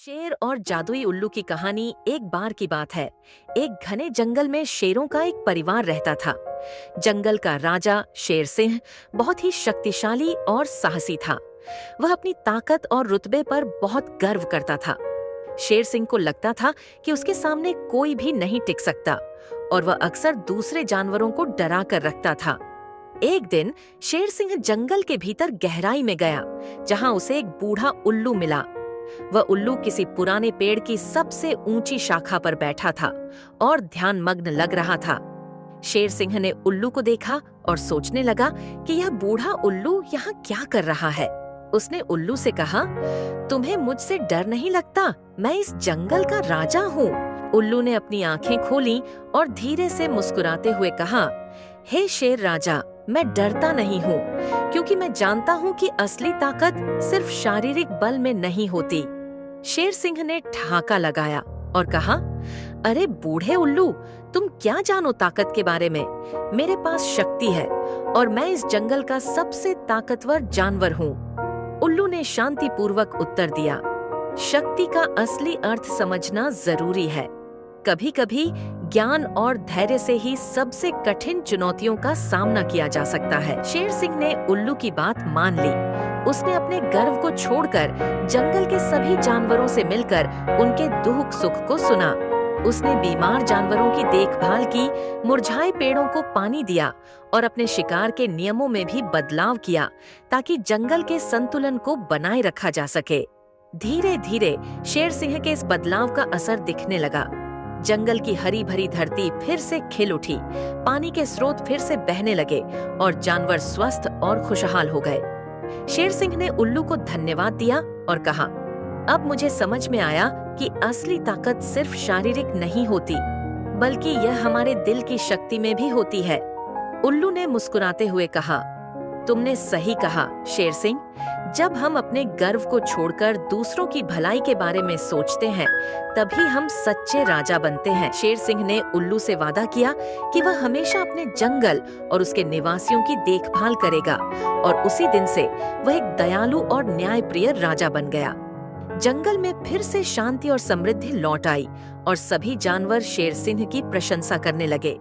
शेर और जादुई उल्लू की कहानी एक बार की बात है। एक घने जंगल में शेरों का एक परिवार रहता था। जंगल का राजा शेर सिंह बहुत ही शक्तिशाली और साहसी था। वह अपनी ताकत और रुतबे पर बहुत गर्व करता था। शेर सिंह को लगता था कि उसके सामने कोई भी नहीं टिक सकता और वह अक्सर दूसरे जानवरों को डरा कर रखता था। एक दिन शेर सिंह जंगल के भीतर गहराई में गया, जहां उसे एक बूढ़ा उल्लू मिला। वह उल्लू किसी पुराने पेड़ की सबसे ऊंची शाखा पर बैठा था और ध्यान मग्न लग रहा था। शेर सिंह ने उल्लू को देखा और सोचने लगा कि यह बूढ़ा उल्लू यहाँ क्या कर रहा है। उसने उल्लू से कहा, तुम्हें मुझसे डर नहीं लगता? मैं इस जंगल का राजा हूँ। उल्लू ने अपनी आंखें खोलीं और धीरे से मुस्कुराते हुए कहा, हे शेर राजा, मैं डरता नहीं हूँ, क्योंकि मैं जानता हूँ कि असली ताकत सिर्फ शारीरिक बल में नहीं होती। शेर सिंह ने ठहाका लगाया और कहा, अरे बूढ़े उल्लू, तुम क्या जानो ताकत के बारे में? मेरे पास शक्ति है और मैं इस जंगल का सबसे ताकतवर जानवर हूँ। उल्लू ने शांतिपूर्वक उत्तर दिया, शक्ति का असली अर्थ समझना जरूरी है। कभी कभी ज्ञान और धैर्य से ही सबसे कठिन चुनौतियों का सामना किया जा सकता है। शेर सिंह ने उल्लू की बात मान ली। उसने अपने गर्व को छोड़कर जंगल के सभी जानवरों से मिलकर उनके दुख सुख को सुना। उसने बीमार जानवरों की देखभाल की, मुरझाए पेड़ों को पानी दिया और अपने शिकार के नियमों में भी बदलाव किया, ताकि जंगल के संतुलन को बनाए रखा जा सके। धीरे धीरे शेर सिंह के इस बदलाव का असर दिखने लगा। जंगल की हरी भरी धरती फिर से खिल उठी, पानी के स्रोत फिर से बहने लगे और जानवर स्वस्थ और खुशहाल हो गए। शेर सिंह ने उल्लू को धन्यवाद दिया और कहा, अब मुझे समझ में आया कि असली ताकत सिर्फ शारीरिक नहीं होती, बल्कि यह हमारे दिल की शक्ति में भी होती है। उल्लू ने मुस्कुराते हुए कहा, तुमने सही कहा शेर सिंह। जब हम अपने गर्व को छोड़कर दूसरों की भलाई के बारे में सोचते हैं, तभी हम सच्चे राजा बनते हैं। शेर सिंह ने उल्लू से वादा किया कि वह हमेशा अपने जंगल और उसके निवासियों की देखभाल करेगा, और उसी दिन से वह एक दयालु और न्यायप्रिय राजा बन गया। जंगल में फिर से शांति और समृद्धि लौट आई और सभी जानवर शेर सिंह की प्रशंसा करने लगे।